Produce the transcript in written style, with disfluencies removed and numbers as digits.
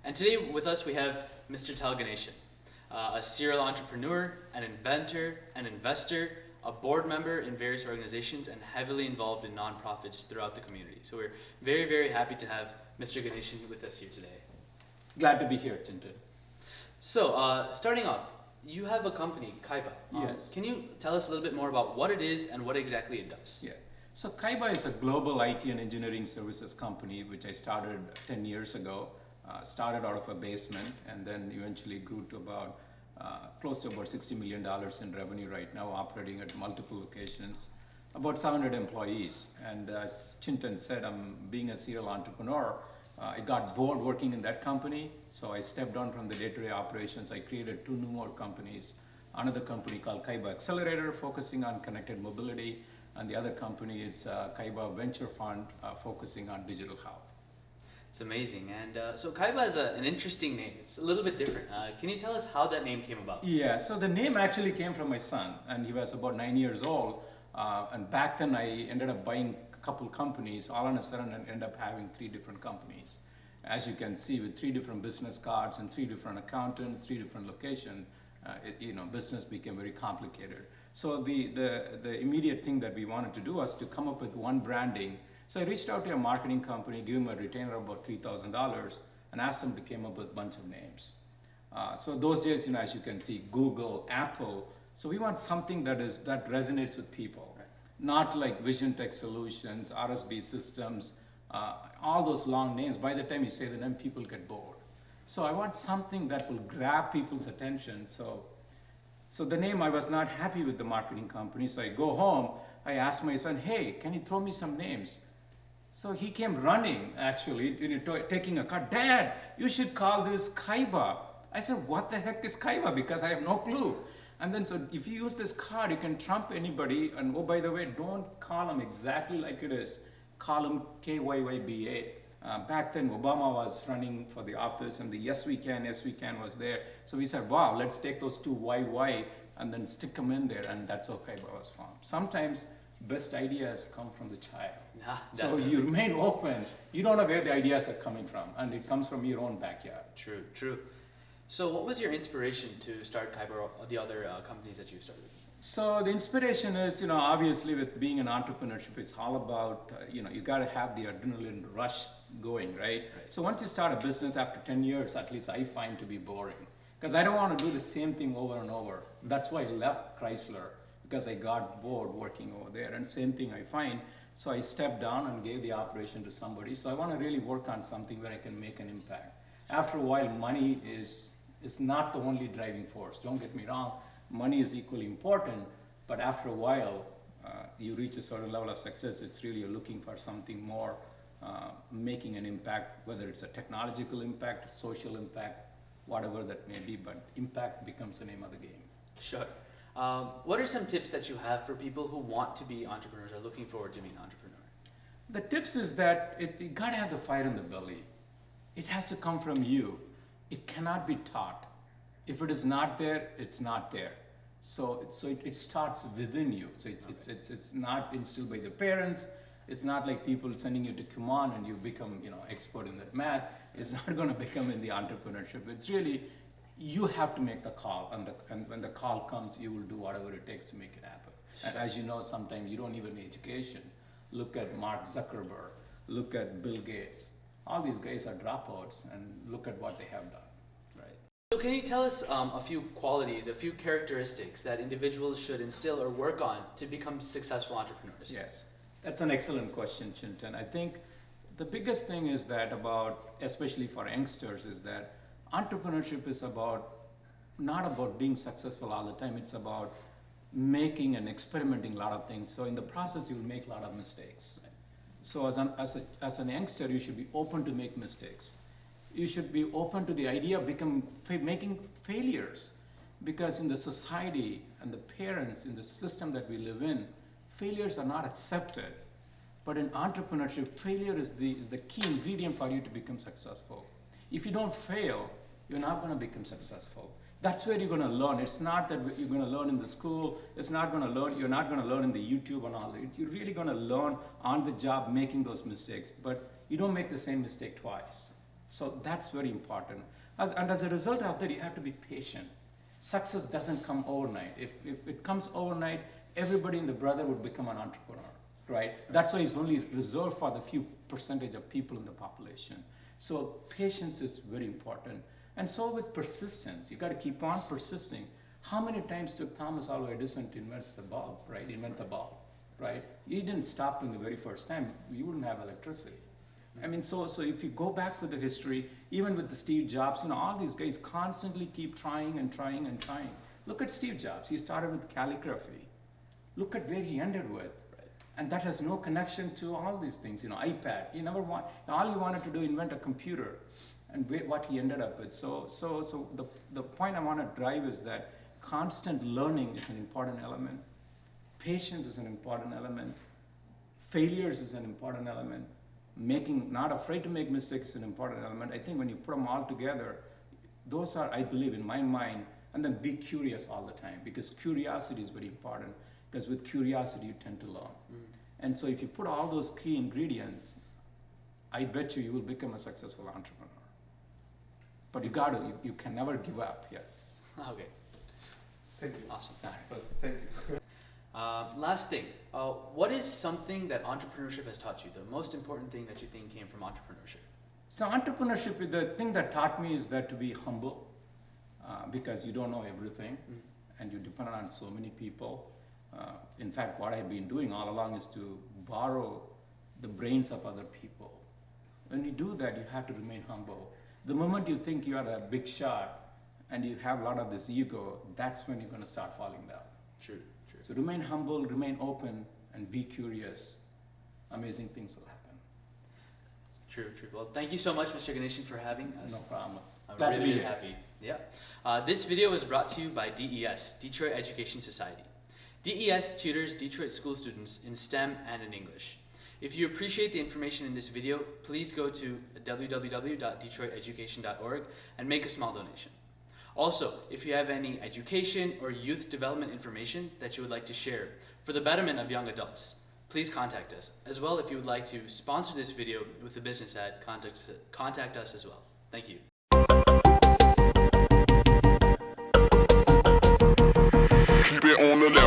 And today with us we have Mr. Tel Ganesan, a serial entrepreneur, an inventor, an investor, a board member in various organizations, and heavily involved in nonprofits throughout the community. So we're very, very happy to have Mr. Ganesan with us here today. Glad to be here, Chintan. So starting off, you have a company, Kyyba. Yes. Can you tell us a little bit more about what it is and what exactly it does? Yeah. So Kyyba is a global IT and engineering services company, which I started 10 years ago. Started out of a basement and then eventually grew to about close to about $60 million in revenue right now, operating at multiple locations, about 700 employees. And as Chintan said, I'm being a serial entrepreneur. I got bored working in that company, so I stepped down from the day-to-day operations. I created two more companies. Another company called Kyyba Xcelerator, focusing on connected mobility, and the other company is Kyyba Ventures Fund, focusing on digital health. It's amazing. And so Kyyba has an interesting name. It's a little bit different. Can you tell us how that name came about? Yeah, so the name actually came from my son, and he was about 9 years old. And back then I ended up buying a couple companies. All on a sudden I ended up having 3 different companies. As you can see, with 3 different business cards and 3 different accountants, 3 different locations, business became very complicated. So the immediate thing that we wanted to do was to come up with one branding. So I reached out to a marketing company, gave them a retainer of about $3,000, and asked them to come up with a bunch of names. So those days, as you can see, Google, Apple. So we want something that resonates with people, right? Not like Vision Tech Solutions, RSB Systems, all those long names. By the time you say the name, people get bored. So I want something that will grab people's attention. So the name, I was not happy with the marketing company. So I go home, I asked my son, hey, can you throw me some names? So he came running, actually, taking a car. Dad, you should call this Kyyba. I said, what the heck is Kyyba? Because I have no clue. And then, so if you use this card, you can trump anybody. And oh, by the way, don't call them exactly like it is. Call them KYYBA. Back then, Obama was running for the office, and the Yes We Can was there. So we said, wow, let's take those 2 YY and then stick them in there. And that's how Kyyba was formed. Sometimes best ideas come from the child. So you remain open. You don't know where the ideas are coming from, and it comes from your own backyard. True, true. So what was your inspiration to start Kyyba or the other companies that you started? So the inspiration is, obviously with being an entrepreneurship, it's all about, you got to have the adrenaline rush going, right? So once you start a business after 10 years, at least I find to be boring, because I don't want to do the same thing over and over. That's why I left Chrysler, because I got bored working over there. And same thing I find. So I stepped down and gave the operation to somebody. So I want to really work on something where I can make an impact. After a while, money is not the only driving force. Don't get me wrong. Money is equally important. But after a while, you reach a certain level of success. It's really you're looking for something more, making an impact, whether it's a technological impact, social impact, whatever that may be. But impact becomes the name of the game. Sure. What are some tips that you have for people who want to be entrepreneurs or looking forward to being an entrepreneur? The tips is that you gotta have the fire in the belly. It has to come from you. It cannot be taught. If it is not there, it's not there. So it starts within you. So it's not instilled by the parents. It's not like people sending you to Kumon and you become expert in that math. It's not going to become in the entrepreneurship. It's really, you have to make the call, and when the call comes, you will do whatever it takes to make it happen. And as you know, sometimes you don't even need education. Look at Mark Zuckerberg, look at Bill Gates. All these guys are dropouts, and look at what they have done, right? So can you tell us a few qualities, a few characteristics that individuals should instill or work on to become successful entrepreneurs? Yes, that's an excellent question, Chintan. I think the biggest thing is that especially for youngsters, is that entrepreneurship is not about being successful all the time. It's about making and experimenting a lot of things. So in the process, you'll make a lot of mistakes. So as an youngster, you should be open to make mistakes. You should be open to the idea of making failures. Because in the society and the parents, in the system that we live in, failures are not accepted. But in entrepreneurship, failure is the key ingredient for you to become successful. If you don't fail, you're not going to become successful. That's where you're going to learn. It's not that you're going to learn in the school. You're not going to learn in the YouTube and all that. You're really going to learn on the job making those mistakes. But you don't make the same mistake twice. So that's very important. And as a result of that, you have to be patient. Success doesn't come overnight. If it comes overnight, everybody in the brother would become an entrepreneur, right? That's why it's only reserved for the few percentage of people in the population. So patience is very important. And so with persistence, you got to keep on persisting. How many times took Thomas Alva Edison to invent the bulb, right? Invent the bulb, right? He didn't stop in the very first time. You wouldn't have electricity. I mean, so if you go back to the history, even with the Steve Jobs, all these guys constantly keep trying and trying and trying. Look at Steve Jobs. He started with calligraphy. Look at where he ended with. Right? And that has no connection to all these things. iPad. All he wanted to do, invent a computer, and what he ended up with. So the point I want to drive is that constant learning is an important element. Patience is an important element. Failures is an important element. Not afraid to make mistakes is an important element. I think when you put them all together, those are, I believe, in my mind, and then be curious all the time, because curiosity is very important, because with curiosity you tend to learn. And so if you put all those key ingredients, I bet you will become a successful entrepreneur. But you can never give up, yes. Okay. Thank you. Awesome. Thank you. Last thing, what is something that entrepreneurship has taught you? The most important thing that you think came from entrepreneurship? So entrepreneurship, the thing that taught me is that to be humble, because you don't know everything, and you depend on so many people. In fact, what I've been doing all along is to borrow the brains of other people. When you do that, you have to remain humble. The moment you think you are a big shot and you have a lot of this ego, that's when you're going to start falling down. True. So remain humble, remain open, and be curious. Amazing things will happen. True. Well, thank you so much, Mr. Ganesan, for having us. No problem. I'm really happy. Yeah. This video was brought to you by DES, Detroit Education Society. DES tutors Detroit school students in STEM and in English. If you appreciate the information in this video, please go to www.detroiteducation.org and make a small donation. Also, if you have any education or youth development information that you would like to share for the betterment of young adults, please contact us. As well, if you would like to sponsor this video with a business ad, contact us as well. Thank you. Keep it on the level.